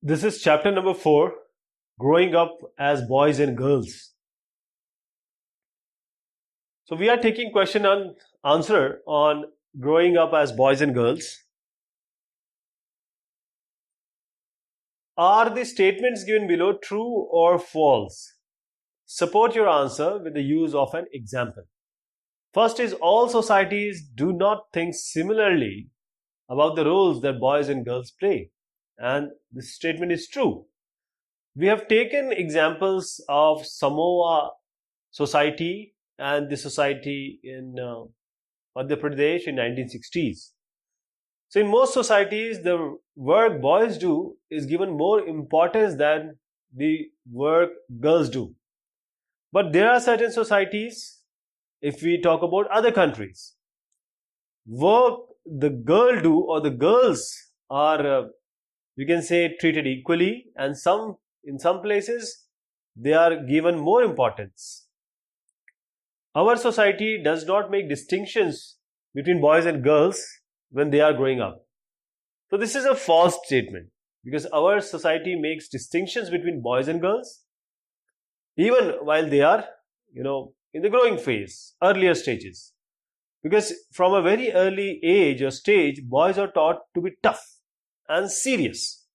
This is chapter number 4, growing up as boys and girls. So we are taking question and answer on growing up as boys and girls. Are the statements given below true or false? Support your answer with the use of an example. First is, all societies do not think similarly about the roles that boys and girls play. And this statement is true. We have taken examples of Samoa society and the society in Madhya Pradesh in 1960s. So in most societies, the work boys do is given more importance than the work girls do. But there are certain societies, if we talk about other countries, work the girl do or the girls are, we can say, treated equally, and in some places they are given more importance. Our society does not make distinctions between boys and girls when they are growing up. So this is a false statement, because our society makes distinctions between boys and girls even while they are, in the growing phase, earlier stages. Because from a very early age or stage, boys are taught to be tough and serious,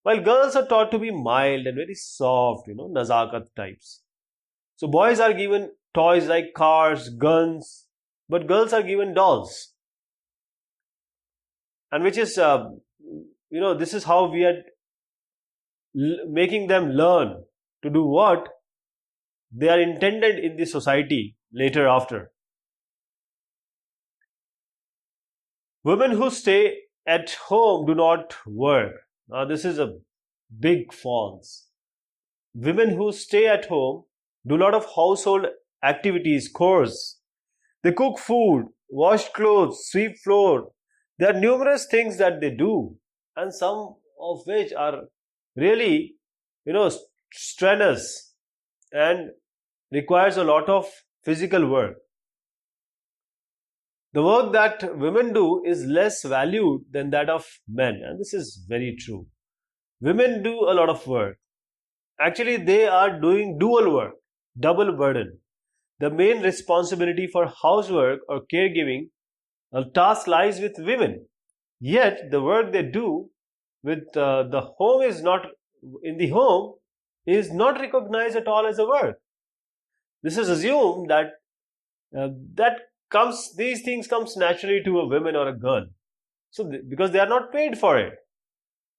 while girls are taught to be mild and very soft, nazakat types. So boys are given toys like cars, guns, but girls are given dolls. And which is, this is how we are making them learn to do what they are intended in the society later after. Women who stay at home do not work. Now this is a big false. Women who stay at home do a lot of household activities, chores. They cook food, wash clothes, sweep floor. There are numerous things that they do, and some of which are really, strenuous and requires a lot of physical work. The work that women do is less valued than that of men, and this is very true. Women do a lot of work. Actually, they are doing dual work, double burden. The main responsibility for housework or caregiving, a task, lies with women. Yet the work they do with the home is not in the home is not recognized at all as a work. This is assumed that these things comes naturally to a woman or a girl. So because they are not paid for it.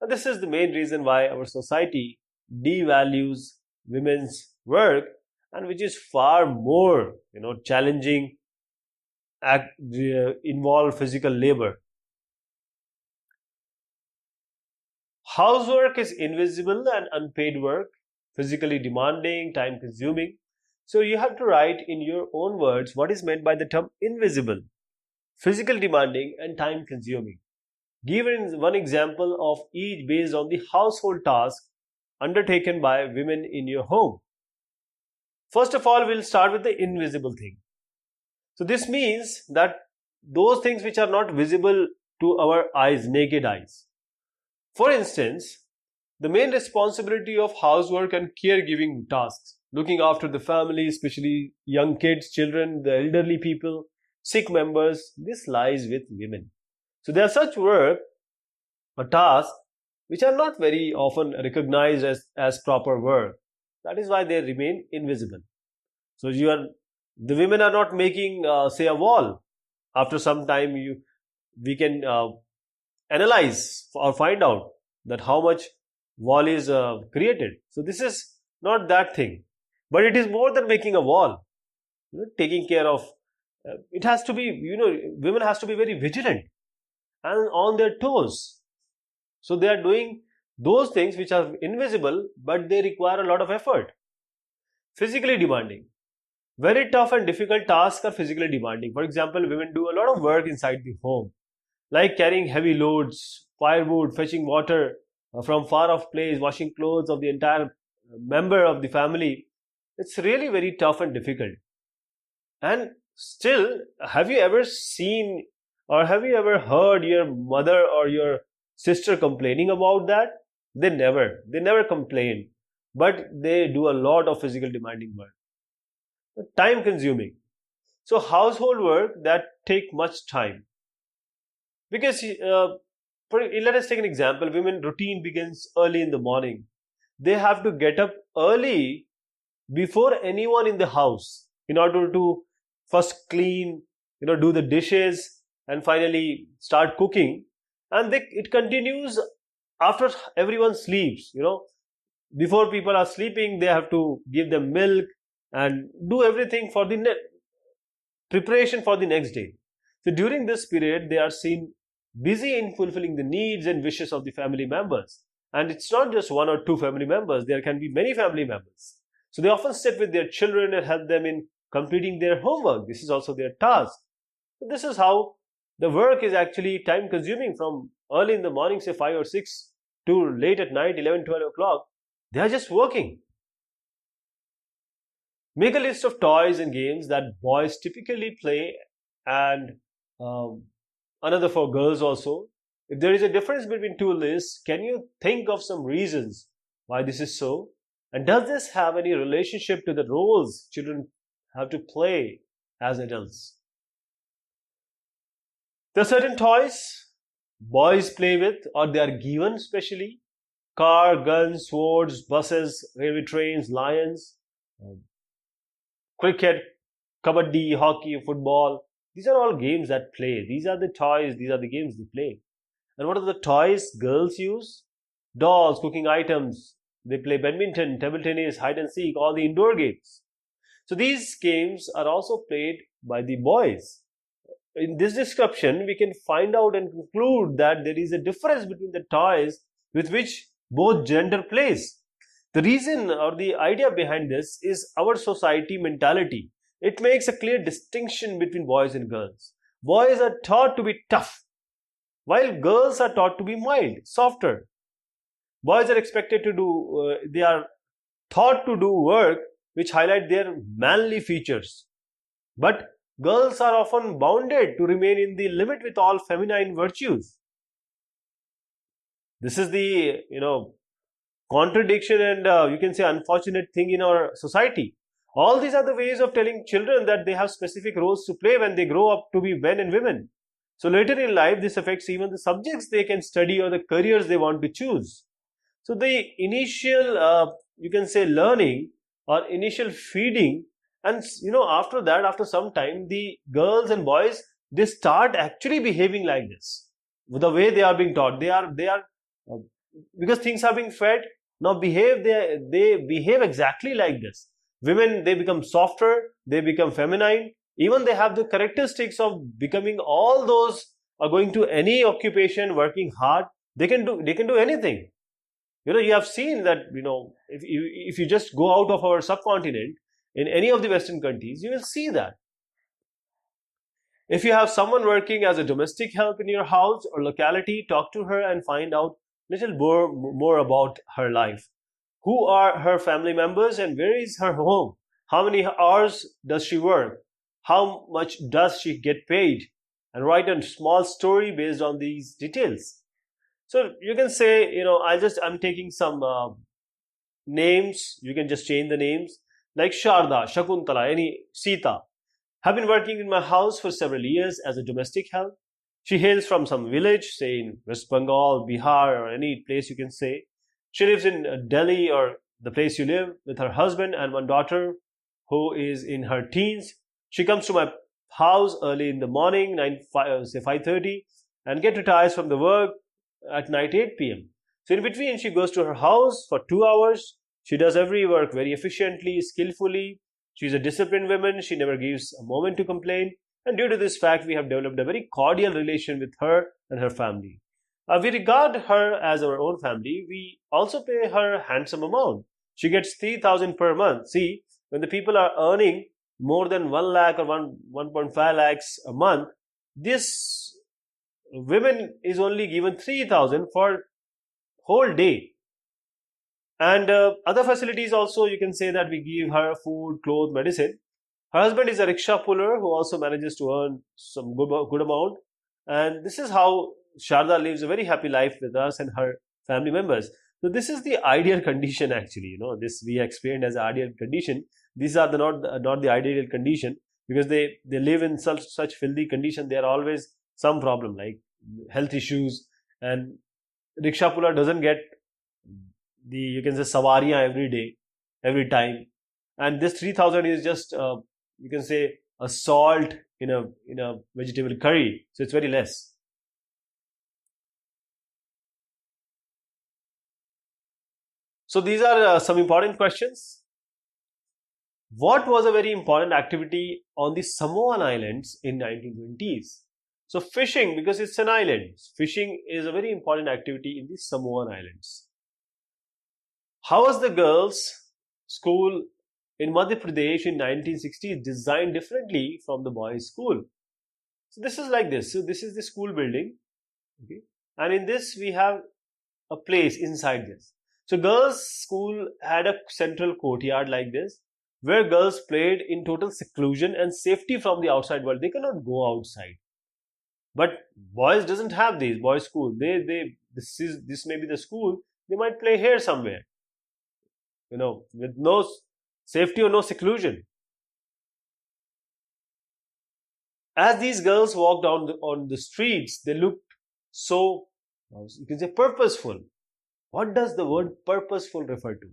And this is the main reason why our society devalues women's work, and which is far more, challenging, involve physical labor. Housework is invisible and unpaid work, physically demanding, time consuming. So you have to write in your own words what is meant by the term invisible, physical demanding, and time consuming. Give one example of each based on the household task undertaken by women in your home. First of all, we'll start with the invisible thing. So this means that those things which are not visible to our eyes, naked eyes. For instance, the main responsibility of housework and caregiving tasks, looking after the family, especially young kids, children, the elderly people, sick members, this lies with women. So there are such work or tasks which are not very often recognized as proper work. That is why they remain invisible. So the women are not making, say, a wall. After some time, we can analyze or find out that how much wall is created. So this is not that thing, but it is more than making a wall. Taking care of it has to be, women has to be very vigilant and on their toes. So they are doing those things which are invisible, but they require a lot of effort. Physically demanding. Very tough and difficult tasks are physically demanding. For example, women do a lot of work inside the home, like carrying heavy loads, firewood, fetching water from far off place, washing clothes of the entire member of the family. It's really very tough and difficult. And still, have you ever seen or have you ever heard your mother or your sister complaining about that? They never complain, but they do a lot of physical demanding work, time consuming. So household work that take much time, because let us take an example. Women routine begins early in the morning. They have to get up early before anyone in the house in order to first clean, do the dishes, and finally start cooking. And it continues after everyone sleeps. Before people are sleeping, they have to give them milk and do everything for the preparation for the next day. So during this period, they are seen busy in fulfilling the needs and wishes of the family members. And it's not just one or two family members, there can be many family members. So they often sit with their children and help them in completing their homework. This is also their task. So this is how the work is actually time consuming from early in the morning, say 5 or 6, to late at night, 11, 12 o'clock. They are just working. Make a list of toys and games that boys typically play, and another for girls also. If there is a difference between two lists, can you think of some reasons why this is so? And does this have any relationship to the roles children have to play as adults? There are certain toys boys play with, or they are given especially: car, guns, swords, buses, railway trains, lions, cricket, kabaddi, hockey, football. These are all games that play. These are the toys, these are the games they play. And what are the toys girls use? Dolls, cooking items. They play badminton, table tennis, hide and seek, all the indoor games. So these games are also played by the boys. In this description, we can find out and conclude that there is a difference between the toys with which both gender plays. The reason or the idea behind this is our society mentality. It makes a clear distinction between boys and girls. Boys are taught to be tough, while girls are taught to be mild, softer. Boys are expected to they are taught to do work which highlight their manly features. But girls are often bounded to remain in the limit with all feminine virtues. This is the, contradiction and you can say unfortunate thing in our society. All these are the ways of telling children that they have specific roles to play when they grow up to be men and women. So later in life, this affects even the subjects they can study or the careers they want to choose. So the initial, you can say, learning or initial feeding, and after that, after some time, the girls and boys, they start actually behaving like this. The way they are being taught, they are because things are being fed. Now they behave exactly like this. Women, they become softer, they become feminine. Even they have the characteristics of becoming all those, are going to any occupation, working hard. They can do anything. You have seen that, if you just go out of our subcontinent, in any of the Western countries, you will see that. If you have someone working as a domestic help in your house or locality, talk to her and find out little more about her life. Who are her family members and where is her home? How many hours does she work? How much does she get paid? And write a small story based on these details. So you can say, I'm taking some names. You can just change the names. Like Sharda, Shakuntala, any Sita, have been working in my house for several years as a domestic help. She hails from some village, say in West Bengal, Bihar, or any place you can say. She lives in Delhi, or the place you live, with her husband and one daughter who is in her teens. She comes to my house early in the morning, 5:30, and retires from the work at night 8 p.m. So in between, she goes to her house for 2 hours. She does every work very efficiently, skillfully. She's a disciplined woman. She never gives a moment to complain. And due to this fact, we have developed a very cordial relation with her and her family. We regard her as our own family. We also pay her a handsome amount. She gets 3,000 per month. See, when the people are earning more than 1 lakh or 1.5 lakhs a month, this woman is only given 3,000 for whole day. And other facilities also, you can say that we give her food, clothes, medicine. Her husband is a rickshaw puller who also manages to earn some good amount. And this is how Sharda lives a very happy life with us and her family members. So this is the ideal condition actually, this we explained as ideal condition. These are not the ideal condition, because they live in such filthy condition. There are always some problem like health issues, and rickshaw puller doesn't get the, you can say, sawariyan every day, every time. And this 3000 is just you can say a salt in a vegetable curry, so it's very less. So these are some important questions. What was a very important activity on the Samoan Islands in 1920s? So fishing, because it's an island, fishing is a very important activity in the Samoan Islands. How was the girls' school in Madhya Pradesh in 1960s designed differently from the boys' school? So this is like this. So this is the school building, okay, and in this we have a place inside this. So girls' school had a central courtyard like this, where girls played in total seclusion and safety from the outside world. They cannot go outside. But boys doesn't have these. Boys' school, this may be the school. They might play here somewhere, with no safety or no seclusion. As these girls walked on the streets, they looked so, you can say, purposeful. What does the word purposeful refer to?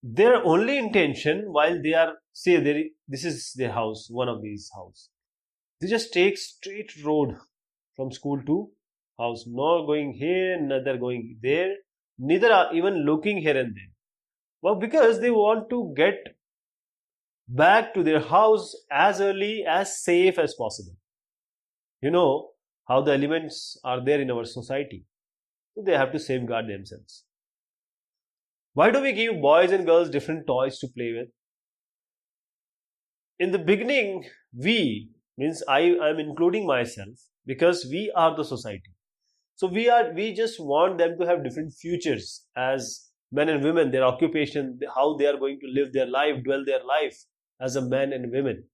Their only intention while they are, this is their house, one of these house. They just take straight road from school to house, not going here, neither going there, neither are even looking here and there. Well, because they want to get back to their house as early, as safe as possible. You know how the elements are there in our society. So they have to safeguard themselves. Why do we give boys and girls different toys to play with? In the beginning, we, means I am including myself, because we are the society. So we just want them to have different futures as men and women, their occupation, how they are going to live their life, dwell their life as a man and women.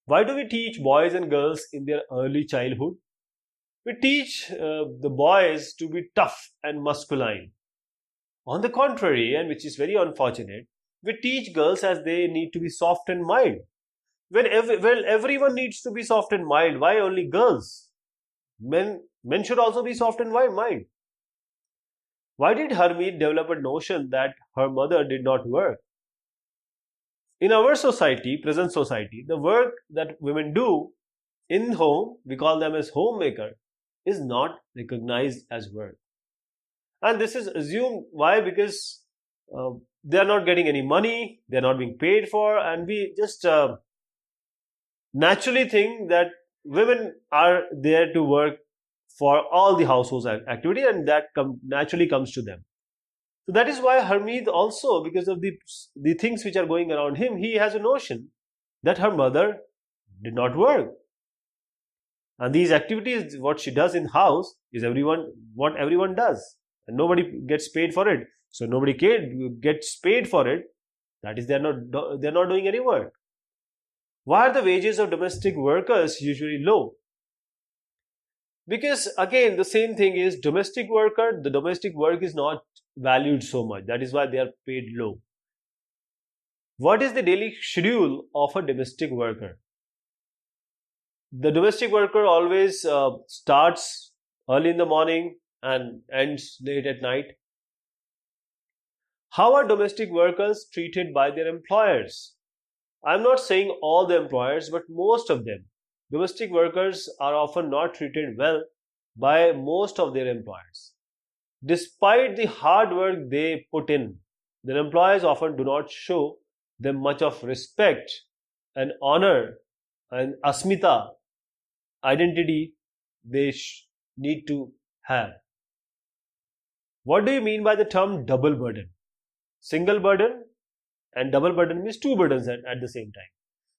Why do we teach boys and girls in their early childhood? We teach the boys to be tough and masculine. On the contrary, and which is very unfortunate, we teach girls as they need to be soft and mild. Well, everyone needs to be soft and mild. Why only girls? Men should also be soft and mild. Why did Harmeet develop a notion that her mother did not work? In our society, present society, the work that women do in home, we call them as homemaker, is not recognized as work. And this is assumed. Why? Because they are not getting any money, they are not being paid for, and we just naturally think that women are there to work for all the household activity, and that naturally comes to them. So that is why Harmeet also, because of the things which are going around him, he has a notion that her mother did not work. And these activities, what she does in house, is what everyone does. And nobody gets paid for it. So nobody gets paid for it. That is, they're not doing any work. Why are the wages of domestic workers usually low? Because again, the same thing is the domestic work is not valued so much. That is why they are paid low. What is the daily schedule of a domestic worker? The domestic worker always starts early in the morning and ends late at night. How are domestic workers treated by their employers? I'm not saying all the employers, but most of them. Domestic workers are often not treated well by most of their employers. Despite the hard work they put in, their employers often do not show them much of respect and honor and asmita, identity they need to have. What do you mean by the term double burden? Single burden and double burden means two burdens at the same time.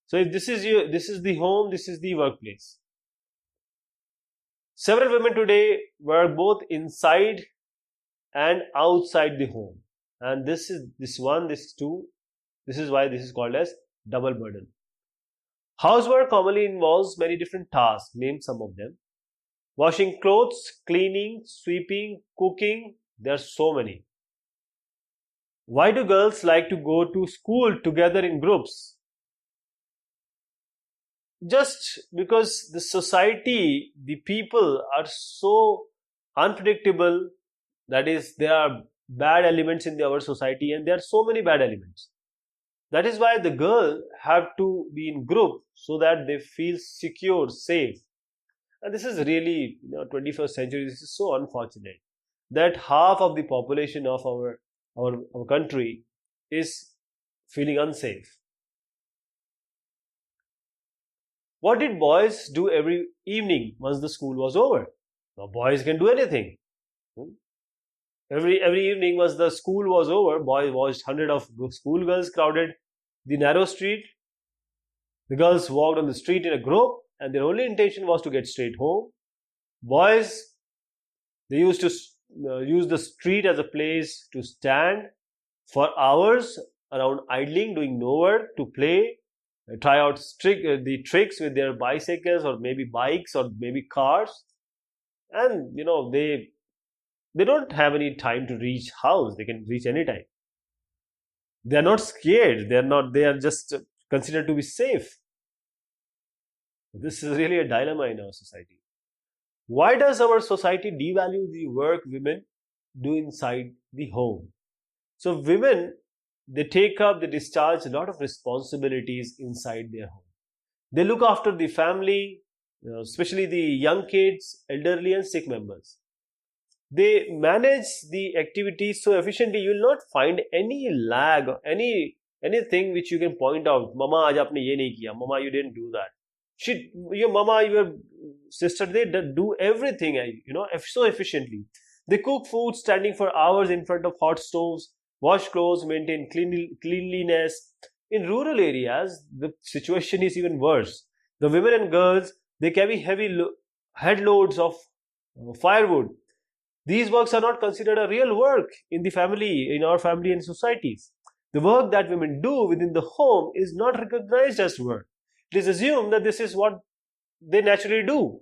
So if this is the home, this is the workplace. Several women today work both inside and outside the home. And this is one, this is two. This is why this is called as double burden. Housework commonly involves many different tasks. Name some of them. Washing clothes, cleaning, sweeping, cooking, there are so many. Why do girls like to go to school together in groups? Just because the society, the people are so unpredictable. That is, there are bad elements in our society, and there are so many bad elements. That is why the girl have to be in group so that they feel secure, safe. And this is really, 21st century. This is so unfortunate that half of the population of our country is feeling unsafe. What did boys do every evening once the school was over? Now boys can do anything. Hmm? Every evening once the school was over, boys watched hundred of schoolgirls crowded the narrow street. The girls walked on the street in a group, and their only intention was to get straight home. Boys, they used to use the street as a place to stand for hours around idling, doing no work, to play, try out the tricks with their bicycles or maybe bikes or maybe cars. And they don't have any time to reach house. They can reach anytime. They are not scared. They are just considered to be safe. This is really a dilemma in our society. Why does our society devalue the work women do inside the home? So women, they discharge a lot of responsibilities inside their home. They look after the family, especially the young kids, elderly and sick members. They manage the activities so efficiently. You will not find any lag, anything which you can point out. Mama, aaj aapne ye nahi kiya. Mama, you didn't do that. Your mama, your sister, they do everything, so efficiently. They cook food standing for hours in front of hot stoves, wash clothes, maintain cleanliness. In rural areas, the situation is even worse. The women and girls, they carry heavy head loads of firewood. These works are not considered a real work in our family and societies. The work that women do within the home is not recognized as work. It is assumed that this is what they naturally do.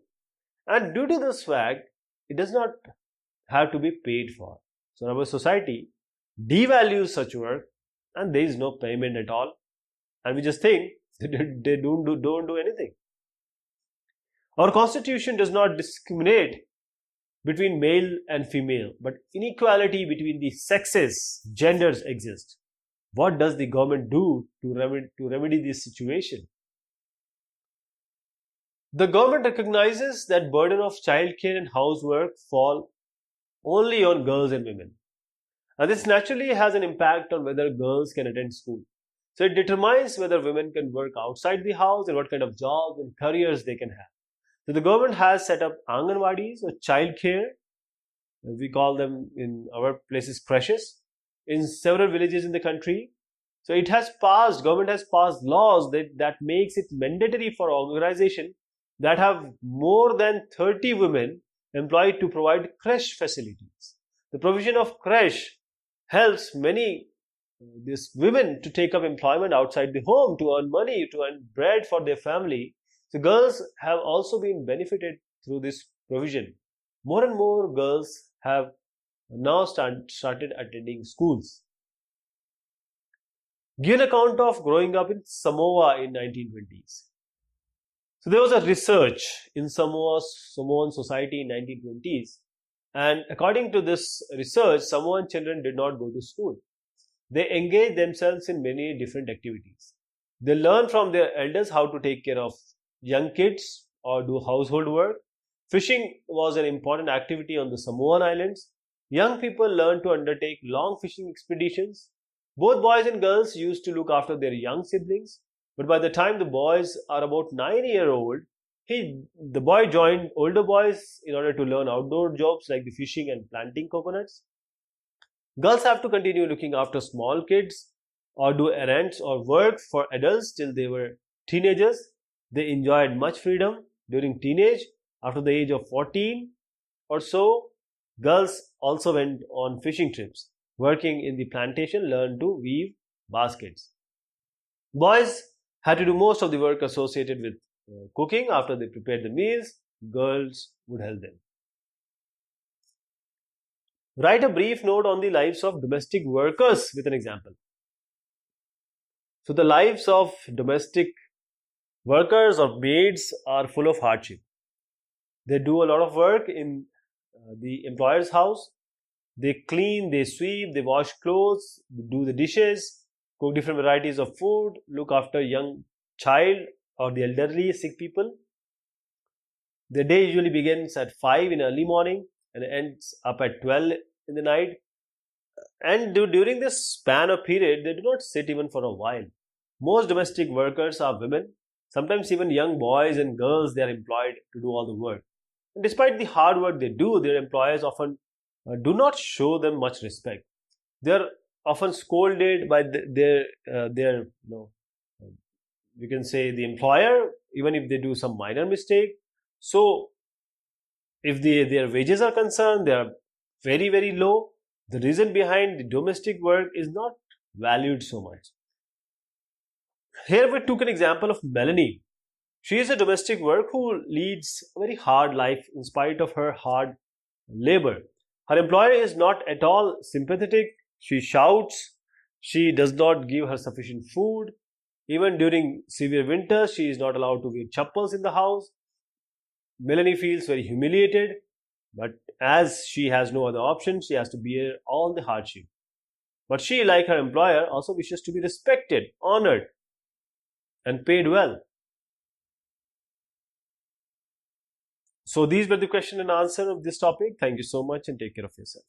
And due to this fact, it does not have to be paid for. So our society devalues such work, and there is no payment at all. And we just think they don't do anything. Our constitution does not discriminate between male and female, but inequality between the sexes, genders exist. What does the government do to remedy this situation? The government recognizes that burden of childcare and housework fall only on girls and women. And this naturally has an impact on whether girls can attend school. So it determines whether women can work outside the house and what kind of jobs and careers they can have. So the government has set up Anganwadis or childcare. We call them in our places creches in several villages in the country. So government has passed laws that makes it mandatory for organization that have more than 30 women employed to provide creche facilities. The provision of creche helps these women to take up employment outside the home, to earn money, to earn bread for their family. So girls have also been benefited through this provision. More and more girls have now started attending schools. Give an account of growing up in Samoa in 1920s. So there was a research in Samoan society in 1920s, and according to this research, Samoan children did not go to school. They engaged themselves in many different activities. They learned from their elders how to take care of young kids or do household work. Fishing was an important activity on the Samoan Islands. Young people learned to undertake long fishing expeditions. Both boys and girls used to look after their young siblings. But by the time the boys are about 9 years old, the boy joined older boys in order to learn outdoor jobs like the fishing and planting coconuts. Girls have to continue looking after small kids or do errands or work for adults till they were teenagers. They enjoyed much freedom during teenage. After the age of 14 or so, girls also went on fishing trips. Working in the plantation, learned to weave baskets. Boys had to do most of the work associated with cooking after they prepared the meals. girls would help them. Write a brief note on the lives of domestic workers with an example. So, the lives of domestic workers or maids are full of hardship. They do a lot of work in the employer's house. They clean, they sweep, they wash clothes, they do the dishes, cook different varieties of food, look after young child or the elderly, sick people. Their day usually begins at 5 in early morning and ends up at 12 in the night. And during this span of period, they do not sit even for a while. Most domestic workers are women, sometimes even young boys and girls. They are employed to do all the work. And despite the hard work they do, their employers often do not show them much respect. They are often scolded by their you can say the employer, even if they do some minor mistake. So if their wages are concerned, they are very low. The reason behind the domestic work is not valued so much. Here we took an example of Melanie. She is a domestic worker who leads a very hard life in spite of her hard labor. Her employer is not at all sympathetic. She shouts. She does not give her sufficient food. Even during severe winters, she is not allowed to wear chappals in the house. Melanie feels very humiliated, but as she has no other option, she has to bear all the hardship. But she, like her employer, also wishes to be respected, honored, and paid well. So these were the question and answer of this topic. Thank you so much and take care of yourself.